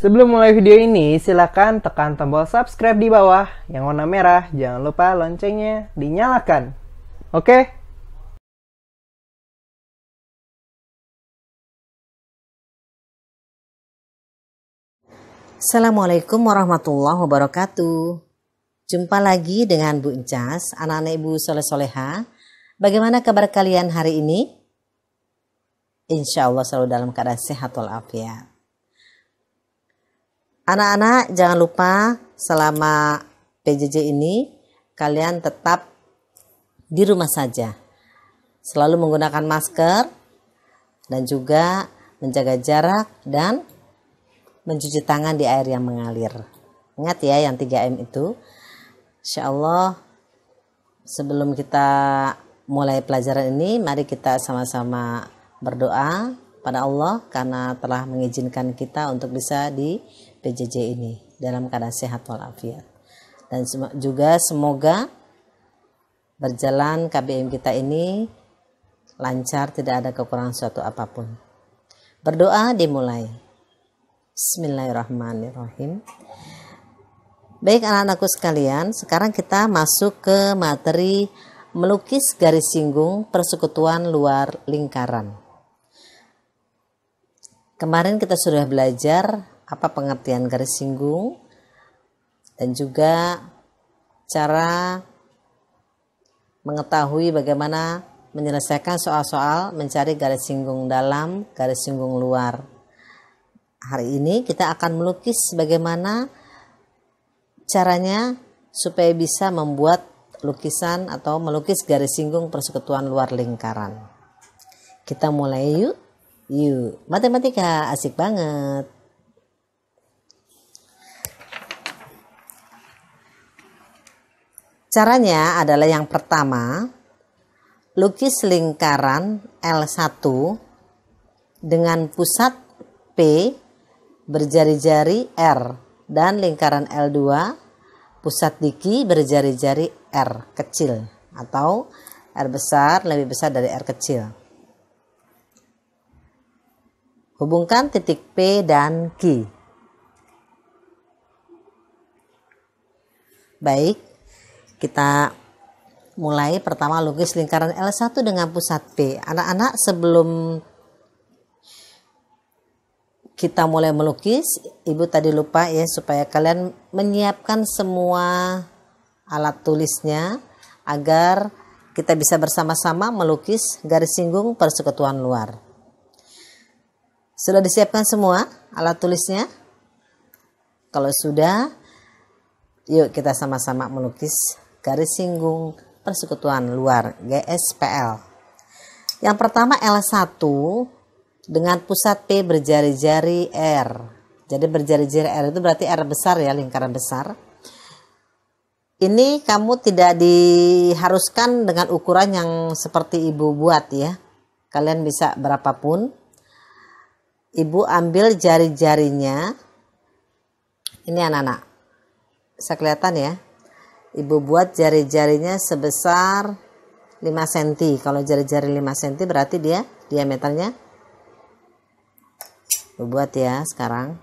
Sebelum mulai video ini, silakan tekan tombol subscribe di bawah yang warna merah. Jangan lupa loncengnya dinyalakan. Oke? Assalamualaikum warahmatullahi wabarakatuh. Jumpa lagi dengan Bu Encas, anak-anak Ibu Soleh-Soleha. Bagaimana kabar kalian hari ini? Insya Allah selalu dalam keadaan sehat walafiat. Anak-anak jangan lupa selama PJJ ini kalian tetap di rumah saja. Selalu menggunakan masker dan juga menjaga jarak dan mencuci tangan di air yang mengalir. Ingat ya yang 3M itu. Insya Allah sebelum kita mulai pelajaran ini, mari kita sama-sama berdoa pada Allah karena telah mengizinkan kita untuk bisa di PJJ ini dalam keadaan sehat walafiat. Dan juga semoga berjalan KBM kita ini lancar, tidak ada kekurangan suatu apapun. Berdoa dimulai. Bismillahirrahmanirrahim. Baik anak-anakku sekalian, sekarang kita masuk ke materi melukis garis singgung persekutuan luar lingkaran. Kemarin kita sudah belajar apa pengertian garis singgung dan juga cara mengetahui bagaimana menyelesaikan soal-soal mencari garis singgung dalam, garis singgung luar. Hari ini kita akan melukis bagaimana caranya supaya bisa membuat lukisan atau melukis garis singgung persekutuan luar lingkaran. Kita mulai yuk. Matematika asik banget. Caranya adalah yang pertama, lukis lingkaran L1 dengan pusat P berjari-jari R dan lingkaran L2 pusat diki berjari-jari R kecil atau R besar lebih besar dari R kecil. Hubungkan titik P dan Q. Baik, kita mulai pertama lukis lingkaran L1 dengan pusat P. Anak-anak sebelum kita mulai melukis, Ibu tadi lupa ya supaya kalian menyiapkan semua alat tulisnya agar kita bisa bersama-sama melukis garis singgung persekutuan luar. Sudah disiapkan semua alat tulisnya? Kalau sudah, yuk kita sama-sama melukis garis singgung persekutuan luar GSPL. Yang pertama L1 dengan pusat P berjari-jari R. Jadi berjari-jari R itu berarti R besar ya, lingkaran besar. Ini kamu tidak diharuskan dengan ukuran yang seperti Ibu buat ya. Kalian bisa berapapun. Ibu ambil jari-jarinya. Ini anak-anak. Bisa kelihatan ya. Ibu buat jari-jarinya sebesar 5 cm. Kalau jari-jari 5 cm berarti dia diameternya. Ibu buat ya sekarang.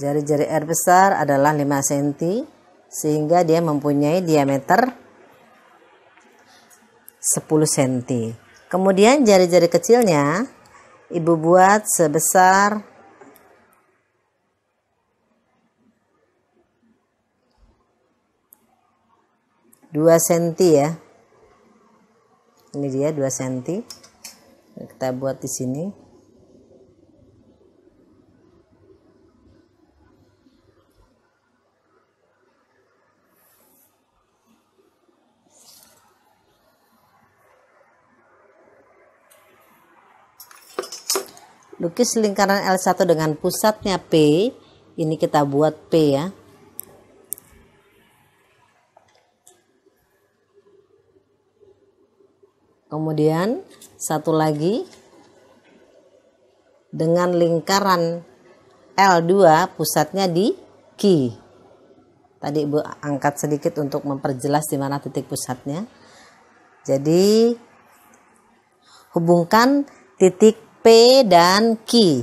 Jari-jari R besar adalah 5 cm sehingga dia mempunyai diameter 10 cm. Kemudian jari-jari kecilnya Ibu buat sebesar 2 cm ya. Ini dia 2 cm. Kita buat di sini. Lukis lingkaran L1 dengan pusatnya P. Ini kita buat P ya. Kemudian satu lagi dengan lingkaran L2 pusatnya di Q. Tadi Ibu angkat sedikit untuk memperjelas di mana titik pusatnya. Jadi hubungkan titik P dan Q.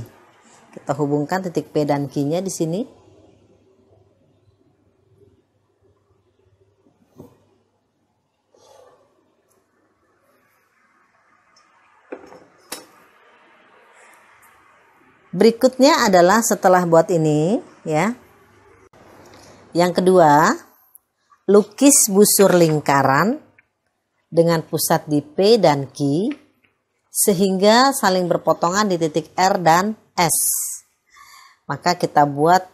Kita hubungkan titik P dan Q-nya di sini. Berikutnya adalah setelah buat ini ya. Yang kedua, lukis busur lingkaran dengan pusat di P dan Q sehingga saling berpotongan di titik R dan S. Maka kita buat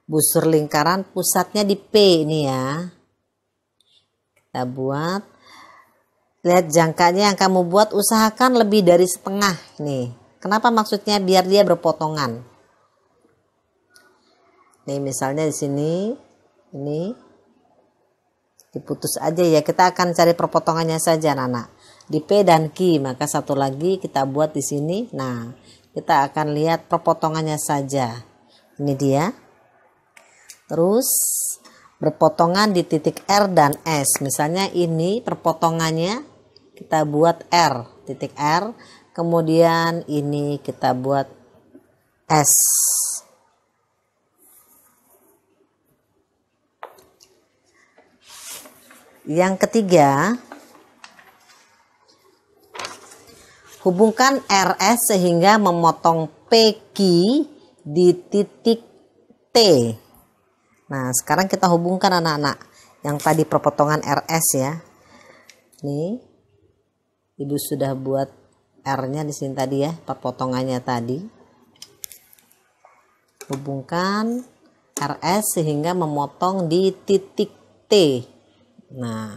busur lingkaran pusatnya di P ini ya. Kita buat. Lihat jangkanya yang kamu buat, usahakan lebih dari setengah nih. Kenapa maksudnya? Biar dia berpotongan. Nih misalnya di sini, ini diputus aja ya. Kita akan cari perpotongannya saja, Nana. Di P dan Q, maka satu lagi kita buat di sini. Nah, kita akan lihat perpotongannya saja. Ini dia. Terus berpotongan di titik R dan S. Misalnya ini perpotongannya kita buat R, titik R. Kemudian ini kita buat S. Yang ketiga, hubungkan RS sehingga memotong PQ di titik T. Nah, sekarang kita hubungkan anak-anak yang tadi perpotongan RS ya. Nih, Ibu sudah buat R-nya di sini tadi ya, perpotongannya tadi. Hubungkan RS sehingga memotong di titik T. Nah,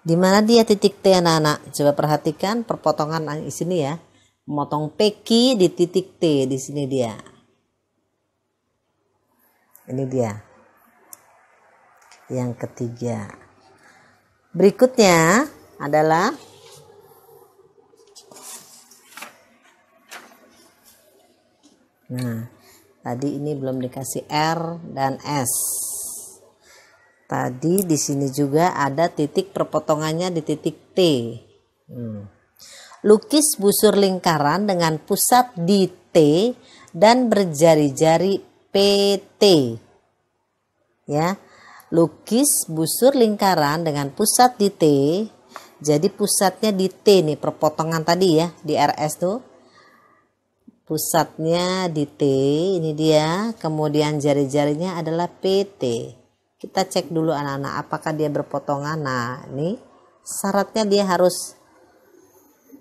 di mana dia titik T anak-anak? Coba perhatikan perpotongan di sini ya. Memotong PQ di titik T, di sini dia. Ini dia. Yang ketiga. Berikutnya adalah nah, tadi ini belum dikasih R dan S. Tadi di sini juga ada titik perpotongannya di titik T. Lukis busur lingkaran dengan pusat di T dan berjari-jari PT. Ya, lukis busur lingkaran dengan pusat di T. Jadi pusatnya di T nih, perpotongan tadi ya di RS tuh. Pusatnya di T, ini dia. Kemudian jari-jarinya adalah PT. Kita cek dulu anak-anak apakah dia berpotongan. Nah, ini syaratnya dia harus,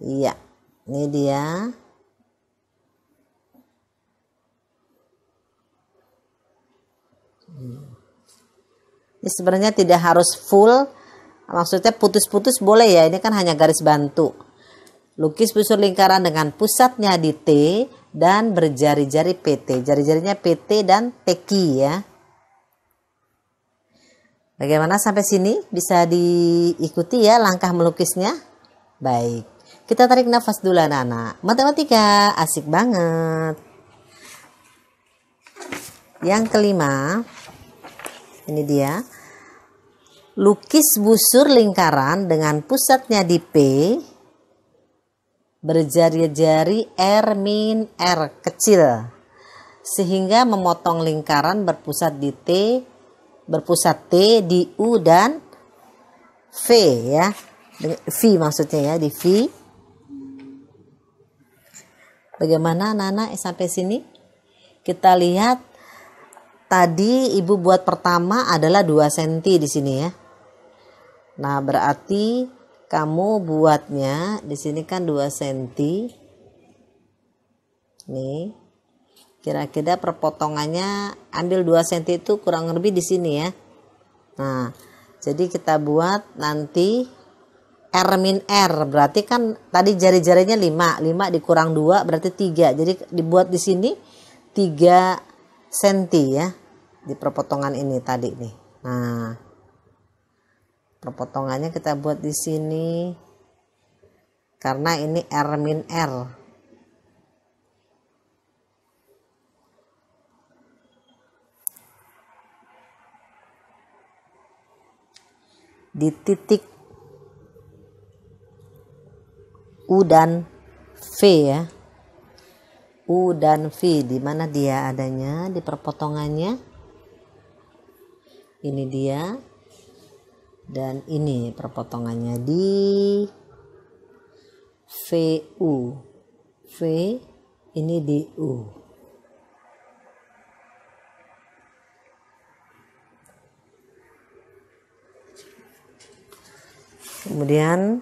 iya, ini dia. Ini sebenarnya tidak harus full, maksudnya putus-putus boleh ya, ini kan hanya garis bantu. Lukis busur lingkaran dengan pusatnya di T dan berjari-jari PT. Jari-jarinya PT dan PQ ya. Bagaimana sampai sini? Bisa diikuti ya langkah melukisnya? Baik. Kita tarik nafas dulu anak-anak. Matematika asik banget. Yang kelima, ini dia. Lukis busur lingkaran dengan pusatnya di P, berjari-jari R kecil, sehingga memotong lingkaran berpusat di T, berpusat T di U dan V ya. V maksudnya ya, di V. Bagaimana anak-anak sampai sini? Kita lihat tadi Ibu buat pertama adalah 2 cm di sini ya. Nah, berarti kamu buatnya di sini kan 2 cm. Nih. Kira-kira perpotongannya ambil 2 cm itu kurang lebih di sini ya. Nah, jadi kita buat nanti R min R, berarti kan tadi jari-jarinya 5 dikurang 2 berarti 3, jadi dibuat di sini 3 senti ya, di perpotongan ini tadi nih. Nah, perpotongannya kita buat di sini karena ini R min R. Di titik U dan V ya. U dan V, di mana dia adanya di perpotongannya? Ini dia. Dan ini perpotongannya di VU. V ini di U. Kemudian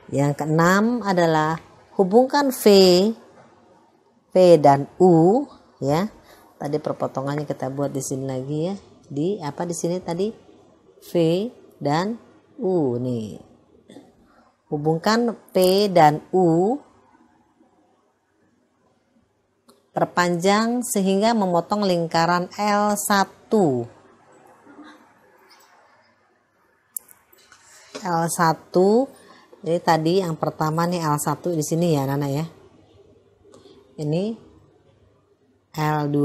yang keenam adalah hubungkan V dan U ya. Tadi perpotongannya kita buat di sini lagi ya. Di apa di sini tadi? V dan U nih. Hubungkan P dan U, perpanjang sehingga memotong lingkaran L1. L1 jadi tadi yang pertama nih L1 di sini ya Nana ya. Ini L2.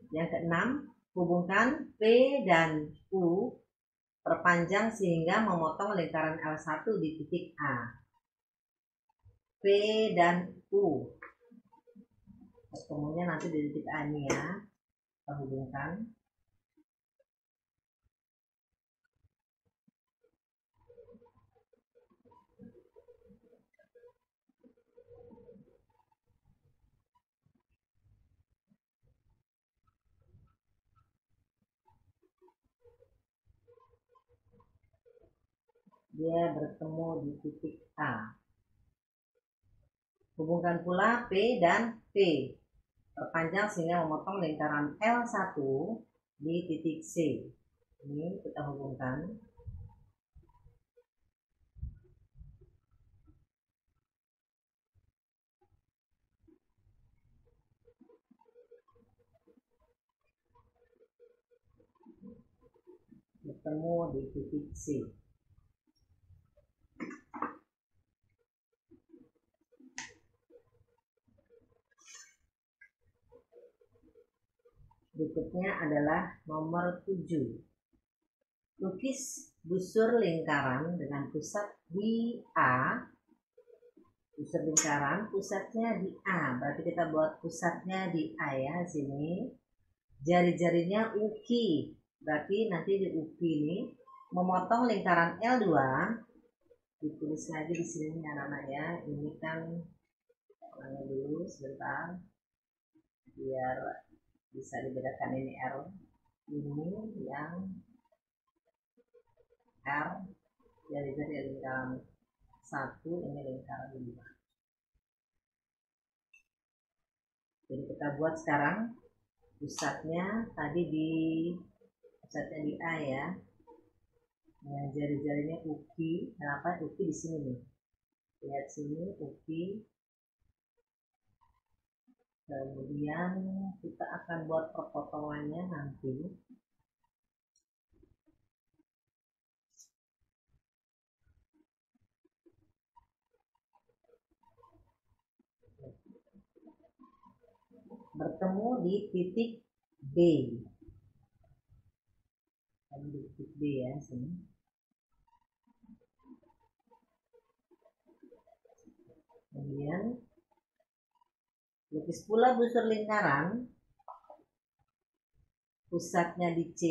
Yang keenam, hubungkan P dan U, perpanjang sehingga memotong lingkaran L1 di titik A. P dan U ketemunya nanti di titik A ini ya, kita hubungkan. Dia bertemu di titik A. Hubungkan pula P dan P, perpanjang sehingga memotong lingkaran L1 di titik C. Ini kita hubungkan. Bertemu di titik C. Berikutnya adalah nomor 7. Lukis busur lingkaran dengan pusat di A. Busur lingkaran pusatnya di A, berarti kita buat pusatnya di A ya sini. Jari-jarinya uki, berarti nanti di uki ini memotong lingkaran L2. Ditulis lagi di sini anak-anak ya. Ini kan ulangi dulu sebentar biar bisa dibedakan. Ini R, ini yang R, jari-jari lingkaran 1, ini lingkaran 2. Jadi kita buat sekarang pusatnya tadi di A ya. Yang jari-jarinya uki. Kenapa uki di sini nih? Lihat sini uki. Kemudian kita akan buat perpotongannya nanti. Bertemu di titik B. Di titik B ya sini. Kemudian lukis pula busur lingkaran, pusatnya di C,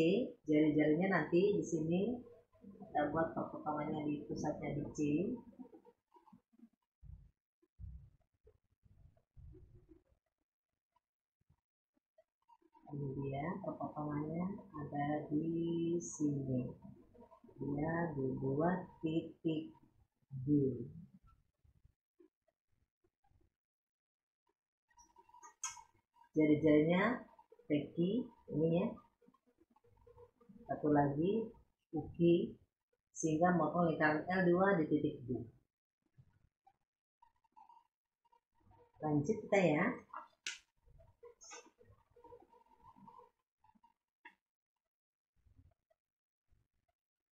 jari-jarinya nanti di sini kita buat perpotongannya di pusatnya di C. Kemudian perpotongannya ada di sini. Dia dibuat titik D. Jari-jarinya Peki ini ya. Satu lagi uki, sehingga memotong lingkaran L2 di titik B. Lanjut kita ya.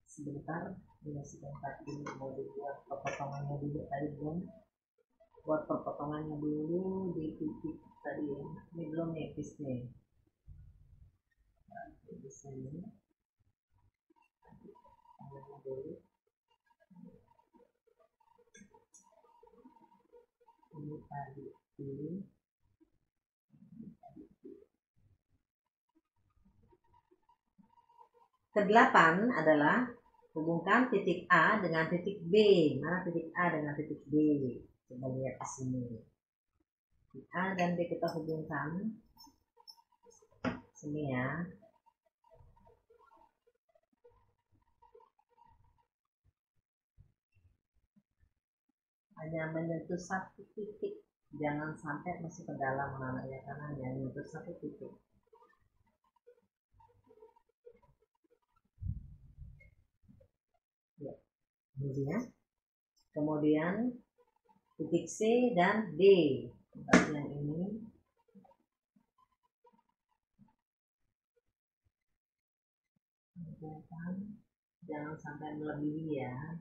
Sebentar, ini sebentar dulu mau dibuat perpotongannya dulu tadi belum. Buat perpotongannya dulu di titik tadi ya. Ini belum nipis nih. Nah, di sini. Dulu. Ini tadi dulu. Kedelapan adalah hubungkan titik A dengan titik B. Mana titik A dengan titik B? Coba lihat di sini. Titik A dan B kita hubungkan. Sini ya. Hanya menyentuh satu titik. Jangan sampai masuk ke dalam namanya, karena hanya menyentuh satu titik. Ya, ini ya. Kemudian titik C dan D. Tempat yang ini. Jangan sampai melebihi ya.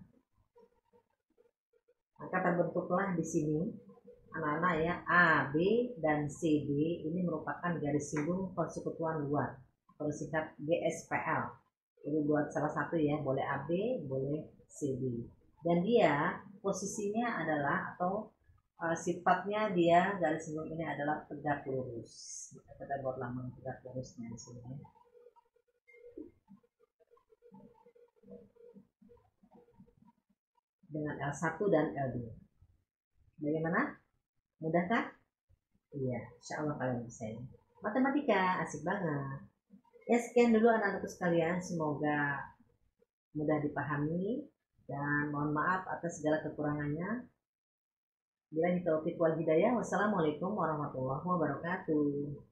Maka terbentuklah di sini anak-anak ya, A, B, dan CD ini merupakan garis singgung persekutuan luar atau disingkat GSPL. Jadi buat salah satu ya, boleh AB, boleh CD. Dan dia posisinya adalah atau sifatnya dia garis singgung ini adalah tegak lurus. Kita buat lambang tegak lurusnya di sini. Dengan L1 dan L2. Bagaimana? Mudah kan? Iya, insya Allah kalian bisa ini. Matematika asik banget. Ya, sekian dulu anak-anakku sekalian. Semoga mudah dipahami dan mohon maaf atas segala kekurangannya. Bila taufiq wal hidayah. Wassalamualaikum warahmatullahi wabarakatuh.